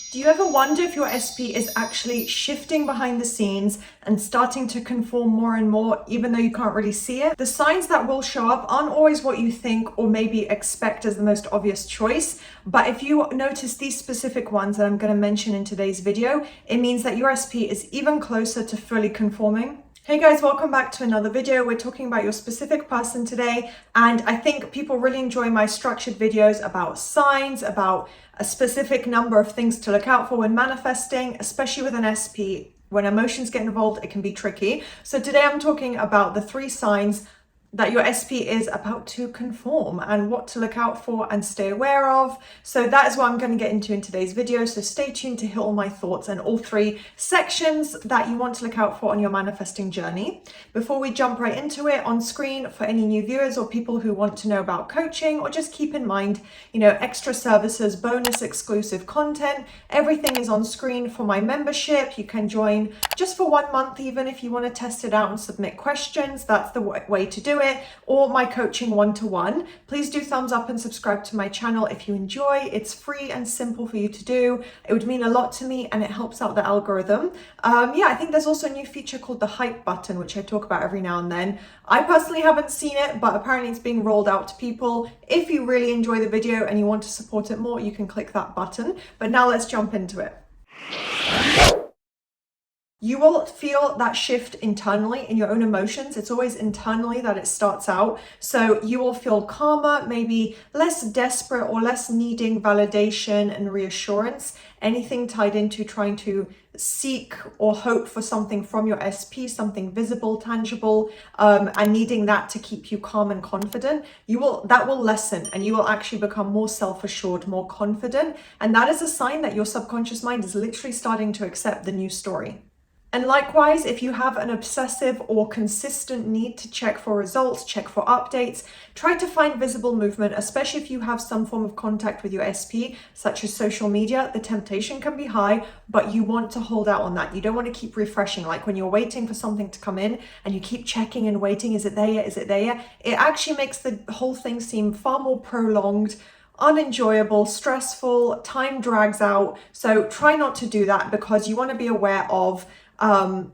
Do you ever wonder if your SP is actually shifting behind the scenes and starting to conform more and more, even though you can't really see it? The signs that will show up aren't always what you think or maybe expect as the most obvious choice, but if you notice these specific ones that I'm going to mention in today's video, it means that your SP is even closer to fully conforming. Hey guys, welcome back to another video. We're talking about your specific person today, and I think people really enjoy my structured videos about signs, about a specific number of things to look out for when manifesting, especially with an SP. When emotions get involved, it can be tricky. So today I'm talking about the 3 signs that your SP is about to conform and what to look out for and stay aware of. So that is what I'm going to get into in today's video. So stay tuned to hear all my thoughts and all 3 sections that you want to look out for on your manifesting journey. Before we jump right into it, on screen for any new viewers or people who want to know about coaching, or just keep in mind, extra services, bonus exclusive content, everything is on screen for my membership. You can join just for 1 month, even if you want to test it out and submit questions. That's the way to do it, or my coaching one-to-one. Please do thumbs up and subscribe to my channel if you enjoy. It's free and simple for you to do. It would mean a lot to me and it helps out the algorithm. I think there's also a new feature called the hype button, which I talk about every now and then. I personally haven't seen it, but apparently it's being rolled out to people. If you really enjoy the video and you want to support it more, you can click that button. But now let's jump into it. You will feel that shift internally in your own emotions. It's always internally that it starts out. So you will feel calmer, maybe less desperate or less needing validation and reassurance, anything tied into trying to seek or hope for something from your SP, something visible, tangible, and needing that to keep you calm and confident. That will lessen, and you will actually become more self-assured, more confident. And that is a sign that your subconscious mind is literally starting to accept the new story. And likewise, if you have an obsessive or consistent need to check for results, check for updates, try to find visible movement, especially if you have some form of contact with your SP, such as social media. The temptation can be high, but you want to hold out on that. You don't want to keep refreshing, like when you're waiting for something to come in and you keep checking and waiting, is it there yet? Is it there yet? It actually makes the whole thing seem far more prolonged, unenjoyable, stressful, time drags out. So try not to do that, because you want to be aware of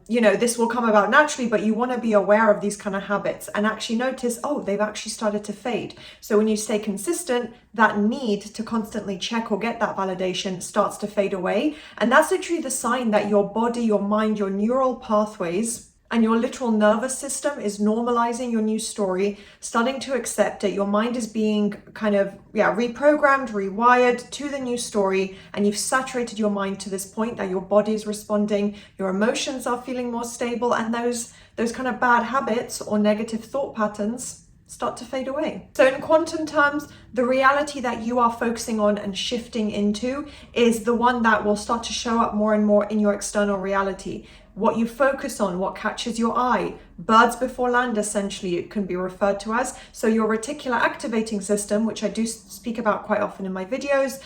this will come about naturally, but you want to be aware of these kind of habits and actually notice, oh, they've actually started to fade. So when you stay consistent, that need to constantly check or get that validation starts to fade away. And that's literally the sign that your body, your mind, your neural pathways and your literal nervous system is normalizing your new story, starting to accept it. Your mind is being kind of, reprogrammed, rewired to the new story. And you've saturated your mind to this point that your body is responding, your emotions are feeling more stable, and those kind of bad habits or negative thought patterns start to fade away. So in quantum terms, the reality that you are focusing on and shifting into is the one that will start to show up more and more in your external reality. What you focus on, what catches your eye, birds before land, essentially, it can be referred to as. So your reticular activating system, which I do speak about quite often in my videos,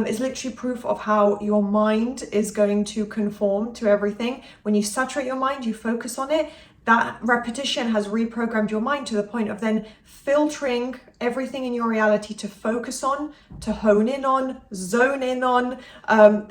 is literally proof of how your mind is going to conform to everything. When you saturate your mind, you focus on it, that repetition has reprogrammed your mind to the point of then filtering everything in your reality to focus on, to hone in on, zone in on,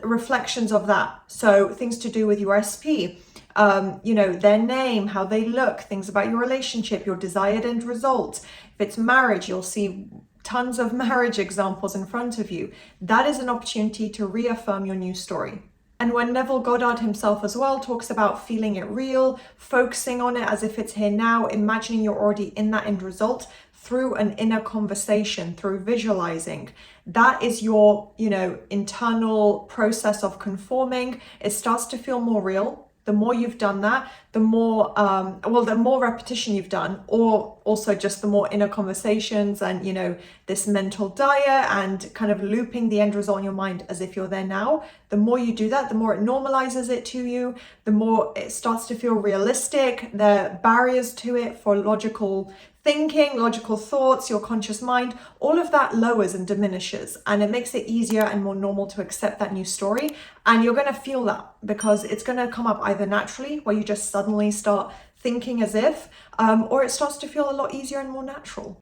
reflections of that. So things to do with your SP, their name, how they look, things about your relationship, your desired end result. If it's marriage, you'll see tons of marriage examples in front of you. That is an opportunity to reaffirm your new story. And when Neville Goddard himself as well talks about feeling it real, focusing on it as if it's here now, imagining you're already in that end result through an inner conversation, through visualizing, that is your, internal process of conforming. It starts to feel more real. The more you've done that, the more repetition you've done, or also just the more inner conversations and, this mental diet and kind of looping the end result in your mind as if you're there now. The more you do that, the more it normalizes it to you, the more it starts to feel realistic. The barriers to it for logical thinking, logical thoughts, your conscious mind, all of that lowers and diminishes, and it makes it easier and more normal to accept that new story. And you're going to feel that because it's going to come up either naturally, where you just suddenly start thinking as if, or it starts to feel a lot easier and more natural.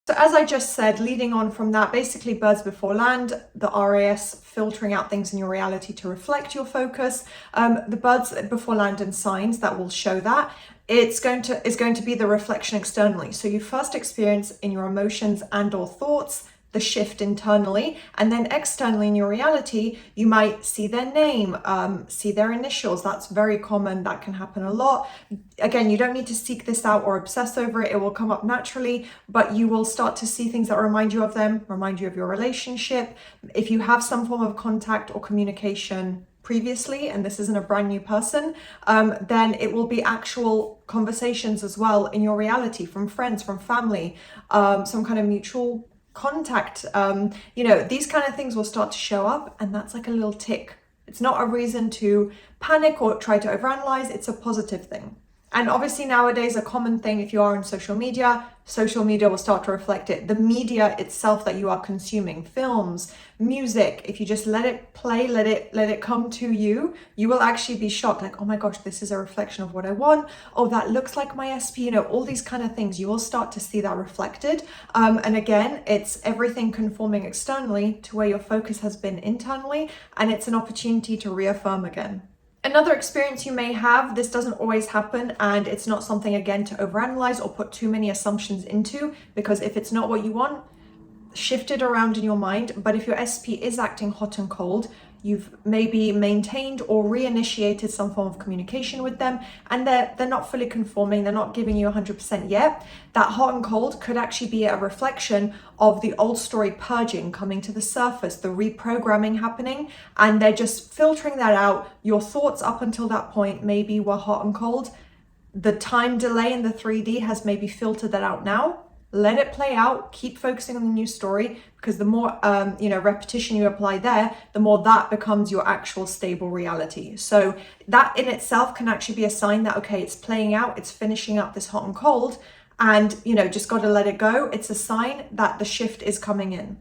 So as I just said, leading on from that, basically birds before land, the RAS filtering out things in your reality to reflect your focus. The birds before land and signs that will show that. It's going to be the reflection externally. So you first experience in your emotions and or thoughts the shift internally, and then externally in your reality, you might see their name, see their initials. That's very common. That can happen a lot. Again, you don't need to seek this out or obsess over it. It will come up naturally, but you will start to see things that remind you of them, remind you of your relationship. If you have some form of contact or communication previously, and this isn't a brand new person, then it will be actual conversations as well in your reality from friends, from family, some kind of mutual contact. These kind of things will start to show up, and that's like a little tick. It's not a reason to panic or try to overanalyze. It's a positive thing. And obviously nowadays, a common thing, if you are on social media will start to reflect it. The media itself that you are consuming, films, music, if you just let it play, let it come to you, you will actually be shocked. Like, oh my gosh, this is a reflection of what I want. Oh, that looks like my SP, all these kind of things. You will start to see that reflected. And again, it's everything conforming externally to where your focus has been internally. And it's an opportunity to reaffirm again. Another experience you may have, this doesn't always happen, and it's not something, again, to overanalyze or put too many assumptions into, because if it's not what you want, shift it around in your mind. But if your SP is acting hot and cold, you've maybe maintained or reinitiated some form of communication with them, and they're not fully conforming, they're not giving you 100% yet. That hot and cold could actually be a reflection of the old story purging, coming to the surface, the reprogramming happening, and they're just filtering that out. Your thoughts up until that point maybe were hot and cold. The time delay in the 3D has maybe filtered that out now. Let it play out, keep focusing on the new story, because the more repetition you apply there, the more that becomes your actual stable reality. So that in itself can actually be a sign that, okay, it's playing out, it's finishing up this hot and cold, and just got to let it go. It's a sign that the shift is coming in.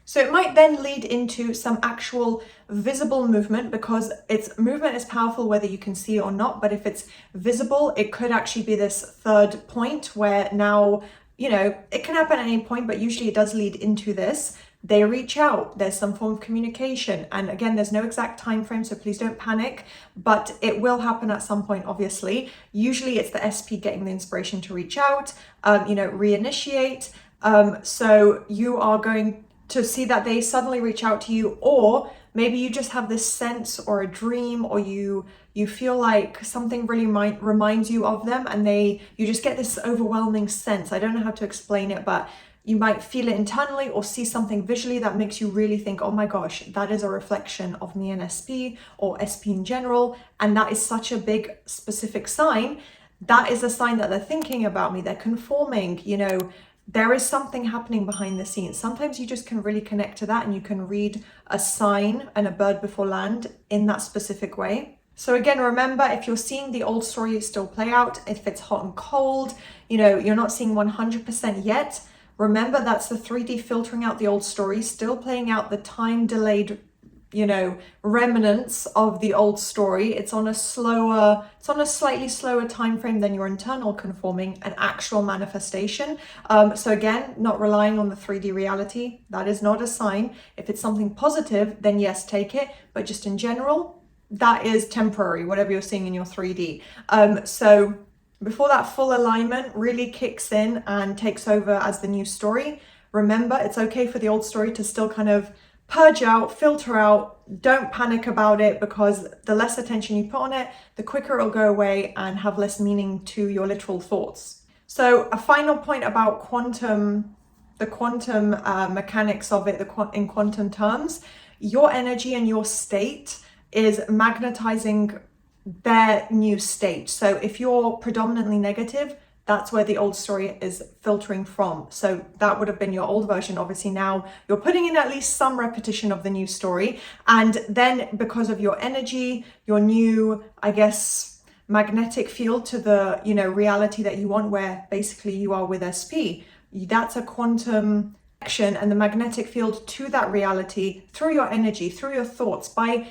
So it might then lead into some actual visible movement, because movement is powerful whether you can see it or not. But if it's visible, it could actually be this third point where now, it can happen at any point, but usually it does lead into this. They reach out, there's some form of communication. And again, there's no exact time frame, so please don't panic, but it will happen at some point, obviously. Usually it's the SP getting the inspiration to reach out, reinitiate. So you are going to see that they suddenly reach out to you, or maybe you just have this sense or a dream, or you feel like something really reminds you of them, and you just get this overwhelming sense. I don't know how to explain it, but you might feel it internally or see something visually that makes you really think, oh my gosh, that is a reflection of me and SP, or SP in general. And that is such a big specific sign. That is a sign that they're thinking about me, they're conforming, there is something happening behind the scenes. Sometimes you just can really connect to that, and you can read a sign and a bird before land in that specific way. So again, remember, if you're seeing the old story still play out, if it's hot and cold, you're not seeing 100% yet, remember that's the 3D filtering out the old story, still playing out the time delayed remnants of the old story. It's on a slightly slower time frame than your internal conforming and actual manifestation. So again, not relying on the 3D reality. That is not a sign. If it's something positive, then yes, take it. But just in general, that is temporary, whatever you're seeing in your 3D. So before that full alignment really kicks in and takes over as the new story, remember, it's okay for the old story to still kind of purge out, filter out. Don't panic about it, because the less attention you put on it, the quicker it'll go away and have less meaning to your literal thoughts. So a final point about the quantum mechanics of it, in quantum terms, your energy and your state is magnetizing their new state. So if you're predominantly negative, that's where the old story is filtering from. So that would have been your old version. Obviously now you're putting in at least some repetition of the new story. And then because of your energy, your new, magnetic field to the, reality that you want, where basically you are with SP, that's a quantum action, and the magnetic field to that reality through your energy, through your thoughts, by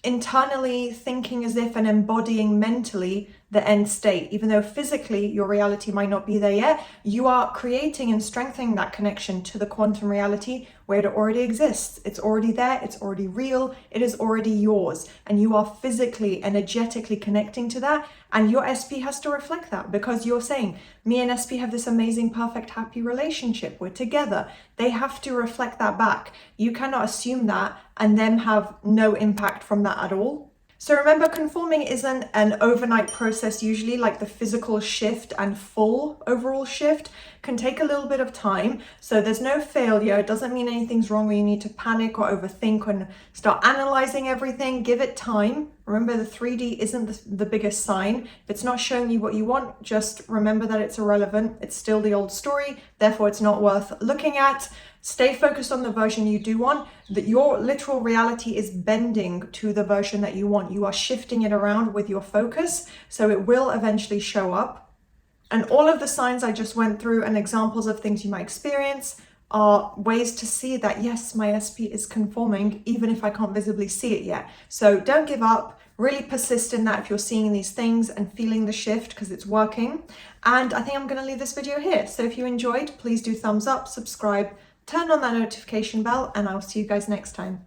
internally thinking as if and embodying mentally the end state. Even though physically your reality might not be there yet, you are creating and strengthening that connection to the quantum reality where it already exists. It's already there, it's already real, it is already yours, and you are physically, energetically connecting to that. And your SP has to reflect that, because you're saying, me and SP have this amazing, perfect, happy relationship. We're together. They have to reflect that back. You cannot assume that and then have no impact from that at all. So remember, conforming isn't an overnight process usually. Like the physical shift and full overall shift can take a little bit of time. So there's no failure. It doesn't mean anything's wrong or you need to panic or overthink and start analyzing everything. Give it time. Remember, the 3D isn't the biggest sign. If it's not showing you what you want, just remember that it's irrelevant. It's still the old story. Therefore, it's not worth looking at. Stay focused on the version you do want. That your literal reality is bending to the version that you want. You are shifting it around with your focus, so it will eventually show up. And all of the signs I just went through and examples of things you might experience are ways to see that, yes, my SP is conforming, even if I can't visibly see it yet. So don't give up. Really persist in that if you're seeing these things and feeling the shift, because it's working. And I think I'm going to leave this video here. So if you enjoyed, please do thumbs up, subscribe, turn on that notification bell, and I'll see you guys next time.